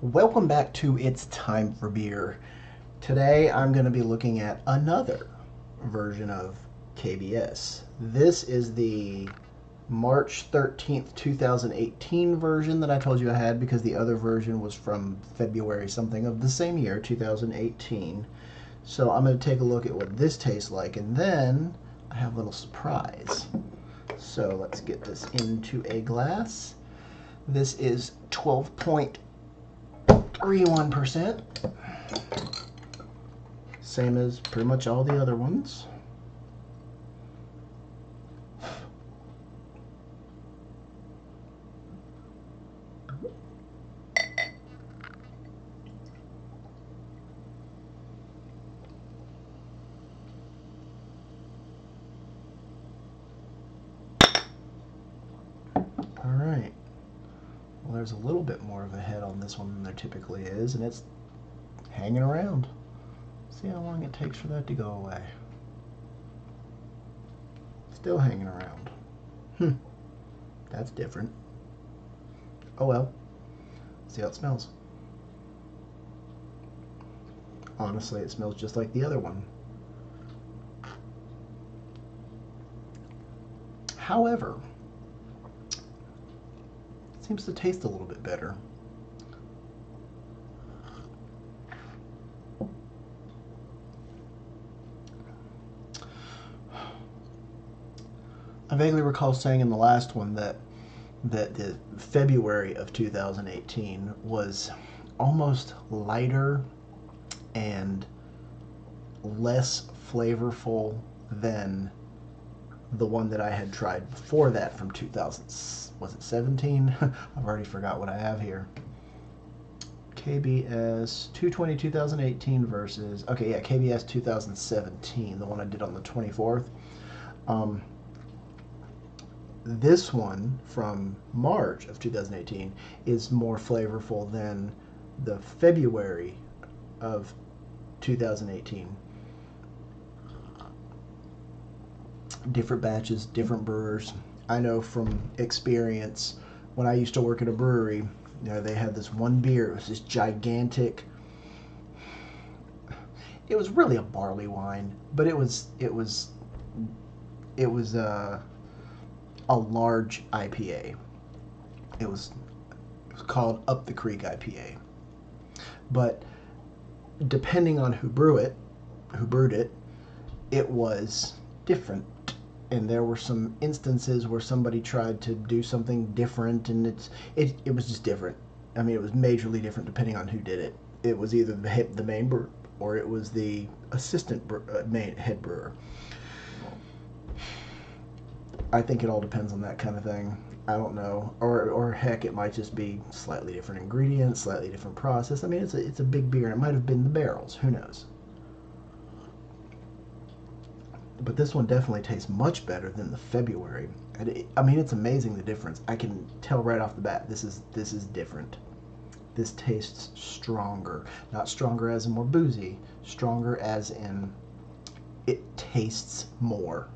Welcome back to It's Time for Beer. Today I'm going to be looking at another version of KBS. This is the March 13th, 2018 version that I told you I had because the other version was from February something of the same year, 2018. So I'm going to take a look at what this tastes like and then I have a little surprise. So let's get this into a glass. This is 12.31%. Same as pretty much all the other ones. All right. Well, there's a little bit more of a head on this one than there typically is, and it's hanging around. See how long it takes for that to go away. Still hanging around. That's different. Oh well. See how it smells. Honestly, it smells just like the other one. However, it seems to taste a little bit better. I vaguely recall saying in the last one that the February of 2018 was almost lighter and less flavorful than the one that I had tried before that from 2000. Was it 17? I've already forgot what I have here. KBS 2/20/2018 versus, okay, yeah, KBS 2017, the one I did on the 24th. This one from March of 2018 is more flavorful than the February of 2018. Different batches, different brewers. I know from experience when I used to work at a brewery, they had this one beer. It was this gigantic. It was really a barley wine, but it was a large IPA. It was called Up the Creek IPA. But depending on who brewed it, it was different. And there were some instances where somebody tried to do something different, and it was just different. I mean, it was majorly different depending on who did it. It was either the main brewer or it was the assistant head brewer. I think it all depends on that kind of thing. I don't know, or heck, it might just be slightly different ingredients, slightly different process. I mean, it's a big beer, and it might have been the barrels. Who knows? But this one definitely tastes much better than the February. I mean, it's amazing the difference. I can tell right off the bat. This is different. This tastes stronger. Not stronger as in more boozy. Stronger as in it tastes more.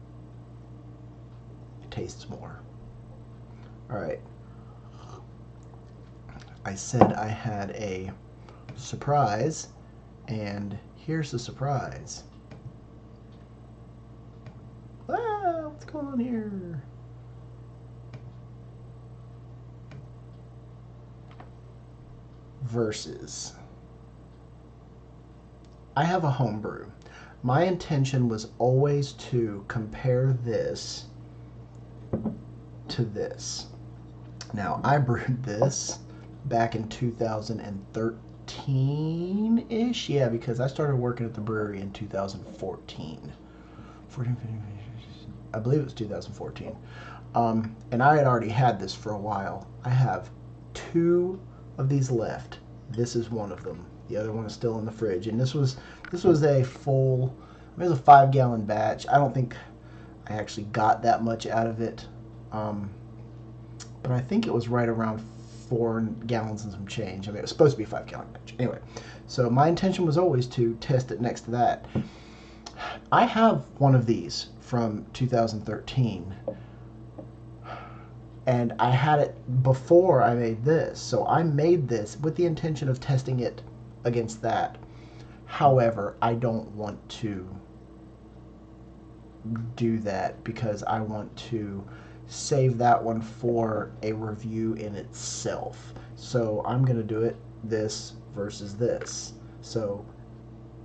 It tastes more. All right. I said I had a surprise, and here's the surprise. What's going on here? Versus. I have a homebrew. My intention was always to compare this to this. Now, I brewed this back in 2013-ish. Yeah, because I started working at the brewery in 2014. I believe it was 2014. And I had already had this for a while. I have 2 of these left. This is one of them. The other one is still in the fridge. And this was a full, it was a 5-gallon batch. I don't think I actually got that much out of it. But I think it was right around 4 gallons and some change. I mean, it was supposed to be a 5-gallon batch. Anyway, so my intention was always to test it next to that. I have one of these from 2013, And I had it before I made this, so I made this with the intention of testing it against that. However, I don't want to do that because I want to save that one for a review in itself. So I'm going to do it this versus this. So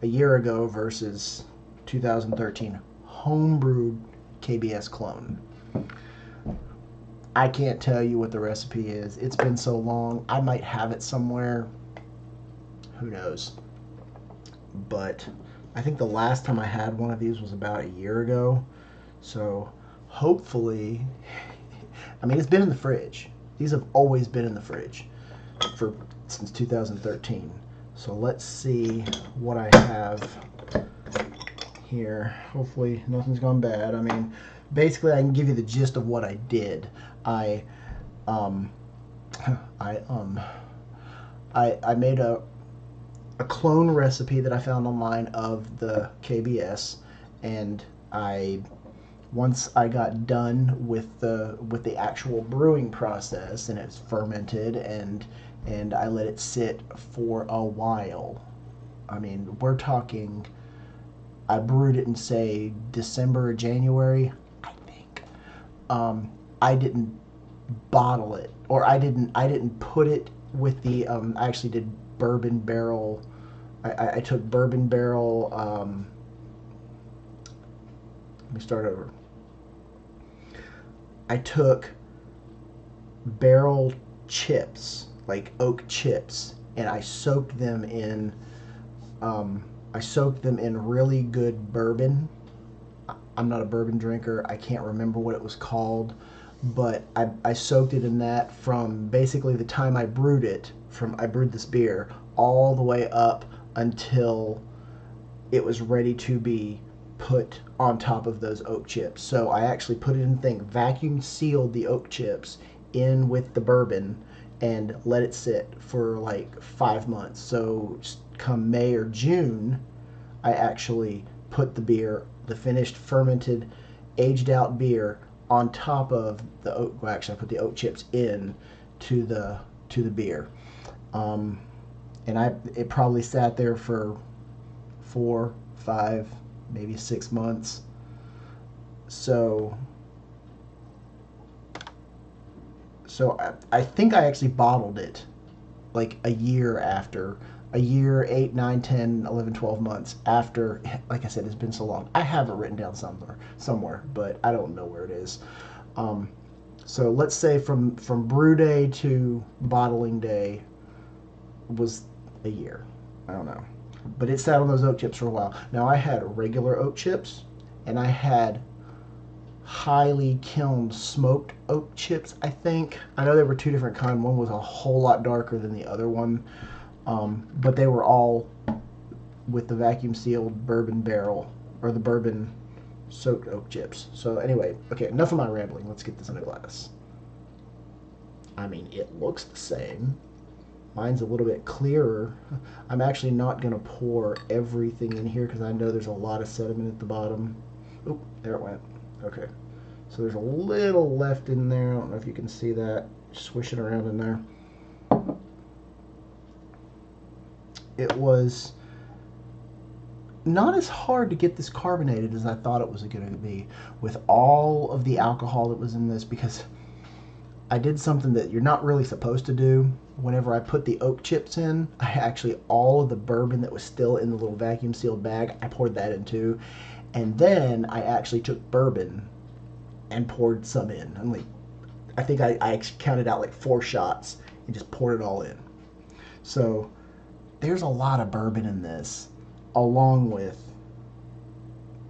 a year ago versus 2013 Homebrew KBS Clone. I can't tell you what the recipe is. It's been so long. I might have it somewhere. Who knows? But I think the last time I had one of these was about a year ago. So hopefully, I mean, it's been in the fridge. These have always been in the fridge since 2013. So let's see what I have here. Hopefully nothing's gone bad. I mean, basically I can give you the gist of what I did. I made a clone recipe that I found online of the KBS, and once I got done with the actual brewing process, and it's fermented, and I let it sit for a while. I mean, we're talking, I brewed it in, say, December or January, I think. I didn't bottle it, or I didn't put it with the, I actually did bourbon barrel. I took bourbon barrel, let me start over. I took barrel chips, like oak chips, and I soaked them in really good bourbon. I'm not a bourbon drinker. I can't remember what it was called, but I soaked it in that from basically the time I brewed it, I brewed this beer all the way up until it was ready to be put on top of those oak chips. So I actually put it in the thing, vacuum sealed the oak chips in with the bourbon, and let it sit for like 5 months. So come May or June, I actually put the finished fermented, aged out beer on top of the oak. Well, actually, I put the oak chips in to the beer, and it probably sat there for 4, 5, maybe 6 months. So I think I actually bottled it like a year, 8, 9, 10, 11, 12 months after. Like I said, it's been so long. I have it written down somewhere, but I don't know where it is. So let's say from brew day to bottling day was a year. I don't know. But it sat on those oak chips for a while. Now I had regular oak chips, and I had highly kilned smoked oak chips, I think. I know there were two different kinds. One was a whole lot darker than the other one. But they were all with the vacuum sealed bourbon barrel, or the bourbon soaked oak chips. So anyway, okay, enough of my rambling. Let's get this in a glass. I mean, it looks the same. Mine's a little bit clearer. I'm actually not going to pour everything in here because I know there's a lot of sediment at the bottom. Oop, there it went. Okay. So there's a little left in there. I don't know if you can see that. Swishing around in there. It was not as hard to get this carbonated as I thought it was going to be with all of the alcohol that was in this, because I did something that you're not really supposed to do. Whenever I put the oak chips in, I actually, all of the bourbon that was still in the little vacuum sealed bag, I poured that in too. And then I actually took bourbon and poured some in. I think I counted out like 4 shots and just poured it all in. So there's a lot of bourbon in this, along with,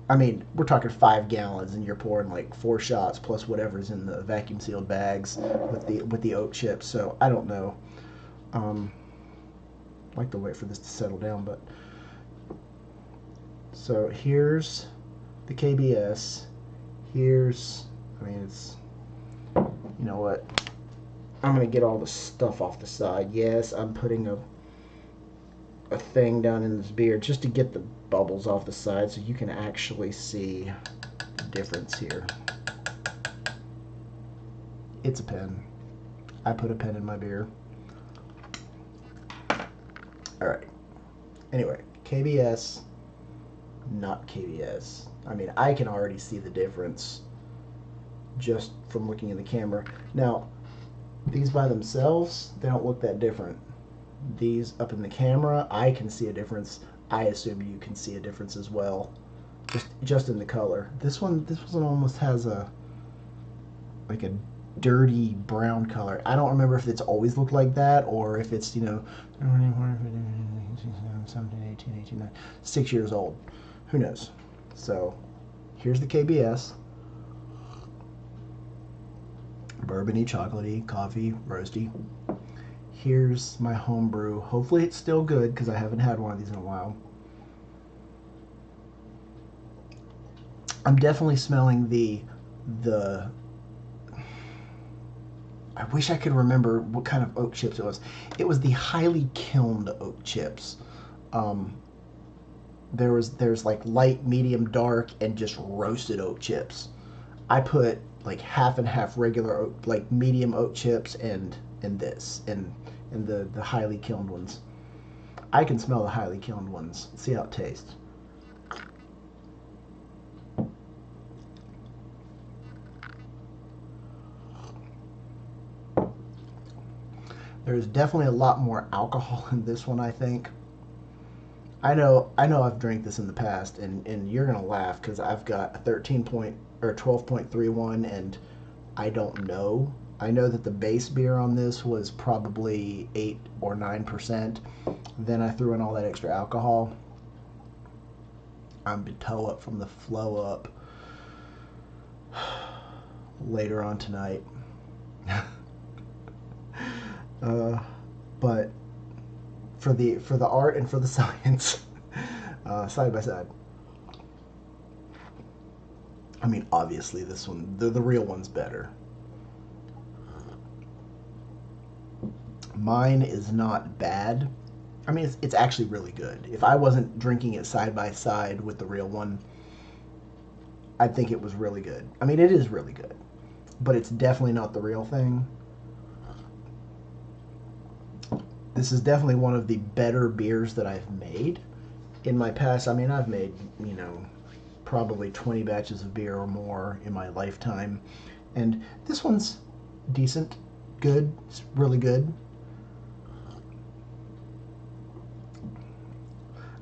I mean, we're talking 5 gallons, and you're pouring like 4 shots plus whatever's in the vacuum sealed bags with the oak chips. So I don't know. I'd like to wait for this to settle down, but so here's the KBS. Here's, I mean, it's, you know what? I'm gonna get all the stuff off the side. Yes, I'm putting a thing down in this beer just to get the bubbles off the side so you can actually see the difference here. It's a pen. I put a pen in my beer. All right. Anyway, KBS, not KBS. I mean, I can already see the difference just from looking in the camera. Now, these by themselves, they don't look that different. These up in the camera, I can see a difference. I assume you can see a difference as well, just in the color. This one almost has a like a dirty brown color. I don't remember if it's always looked like that or if it's 6 years old. Who knows? So here's the KBS. Bourbony, chocolatey, coffee, roasty. Here's my homebrew. Hopefully it's still good because I haven't had one of these in a while. I'm definitely smelling the I wish I could remember what kind of oak chips it was. It was the highly kilned oak chips. There's like light, medium, dark, and just roasted oak chips. I put like half and half regular oak, like medium oak chips and the highly kilned ones. I can smell the highly kilned ones. Let's see how it tastes. There's definitely a lot more alcohol in this one, I think. I know I've drank this in the past, and you're gonna laugh because I've got a 12.31, and I don't know. I know that the base beer on this was probably 8 or 9%. Then I threw in all that extra alcohol. I'm to toe up from the flow up later on tonight. But for the art and for the science, side by side. I mean, obviously this one, the real one's better. Mine is not bad. I mean, it's actually really good. If I wasn't drinking it side by side with the real one, I'd think it was really good. I mean, it is really good, but it's definitely not the real thing. This is definitely one of the better beers that I've made in my past. I mean, I've made, probably 20 batches of beer or more in my lifetime. And this one's decent, good, it's really good.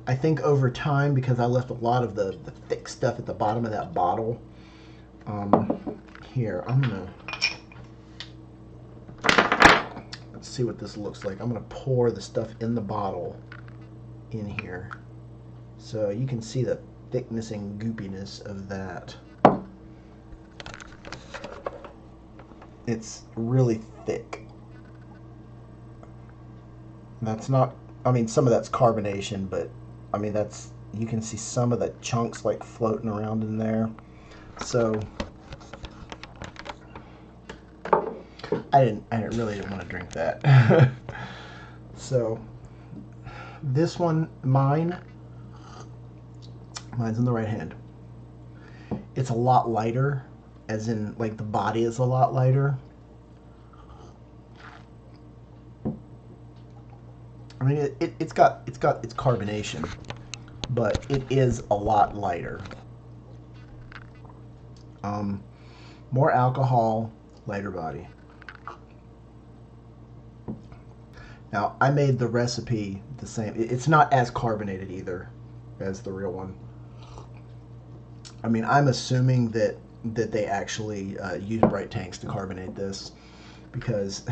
I think over time, because I left a lot of the thick stuff at the bottom of that bottle, here, I'm going to... Let's see what this looks like. I'm going to pour the stuff in the bottle in here so you can see the thickness and goopiness of that. It's really thick. That's not, I mean, some of that's carbonation, but I mean, you can see some of the chunks like floating around in there. So I really didn't want to drink that. So this one, mine's in the right hand. It's a lot lighter, as in like the body is a lot lighter. I mean, it's got its carbonation, but it is a lot lighter. More alcohol, lighter body. Now, I made the recipe the same. It's not as carbonated either as the real one. I mean, I'm assuming that they actually use bright tanks to carbonate this, because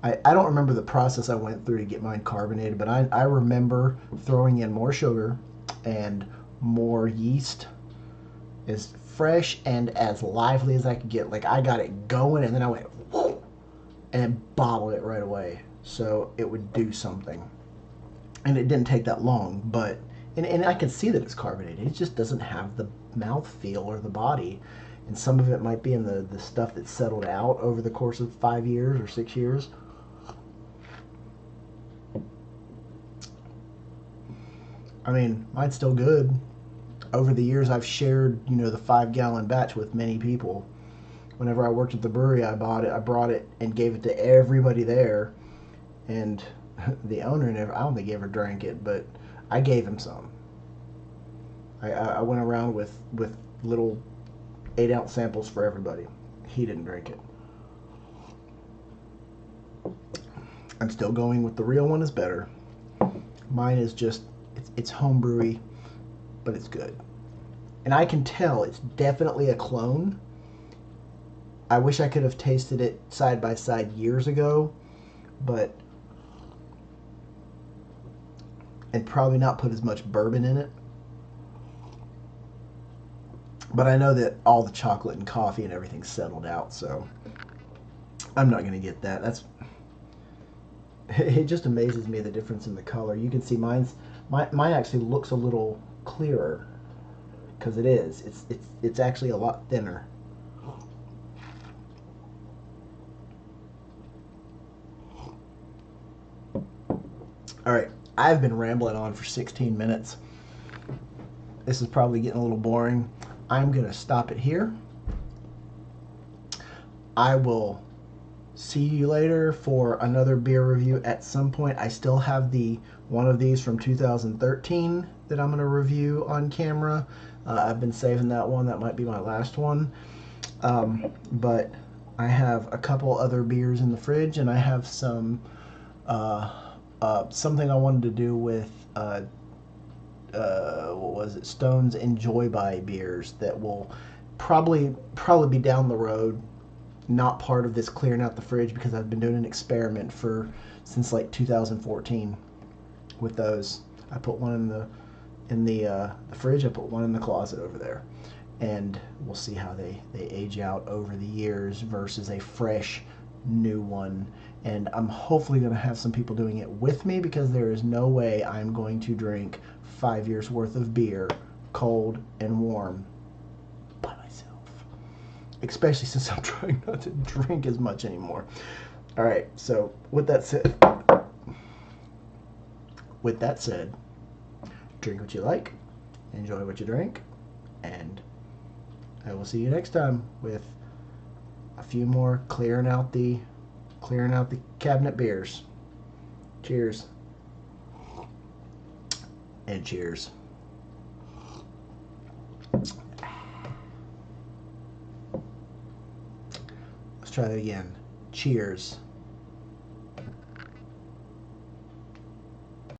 I don't remember the process I went through to get mine carbonated, but I remember throwing in more sugar and more yeast, as fresh and as lively as I could get. Like, I got it going, and then I went, whoa, and bottled it right away so it would do something. And it didn't take that long, but and I can see that it's carbonated. It just doesn't have the mouthfeel or the body. And some of it might be in the stuff that's settled out over the course of 5 years or 6 years. I mean, mine's still good. Over the years, I've shared, the 5-gallon batch with many people. whenever I worked at the brewery, I brought it and gave it to everybody there, and the owner never, I don't think he ever drank it, but I gave him some. I went around with little 8-ounce samples for everybody. He didn't drink it. I'm still going with the real one is better. Mine is just, it's homebrewy, but it's good. And I can tell it's definitely a clone. I wish I could have tasted it side by side years ago, and probably not put as much bourbon in it. But I know that all the chocolate and coffee and everything settled out, so I'm not going to get that. It just amazes me the difference in the color. You can see mine actually looks a little clearer, because it is. It's actually a lot thinner. All right, I've been rambling on for 16 minutes. This is probably getting a little boring. I'm going to stop it here. I will see you later for another beer review at some point. I still have one of these from 2013 that I'm going to review on camera. I've been saving that one. That might be my last one. But I have a couple other beers in the fridge, and I have some something I wanted to do with what was it? Stone's Enjoy By beers that will probably be down the road. Not part of this clearing out the fridge, because I've been doing an experiment since like 2014 with those. I put one in the fridge. I put one in the closet over there, and we'll see how they age out over the years versus a fresh new one. And I'm hopefully going to have some people doing it with me, because there is no way I'm going to drink 5 years worth of beer cold and warm by myself, especially since I'm trying not to drink as much anymore. All right, so with that said, drink what you like, enjoy what you drink, and I will see you next time with a few more clearing out the cabinet beers. Cheers. And cheers. Let's try that again. Cheers.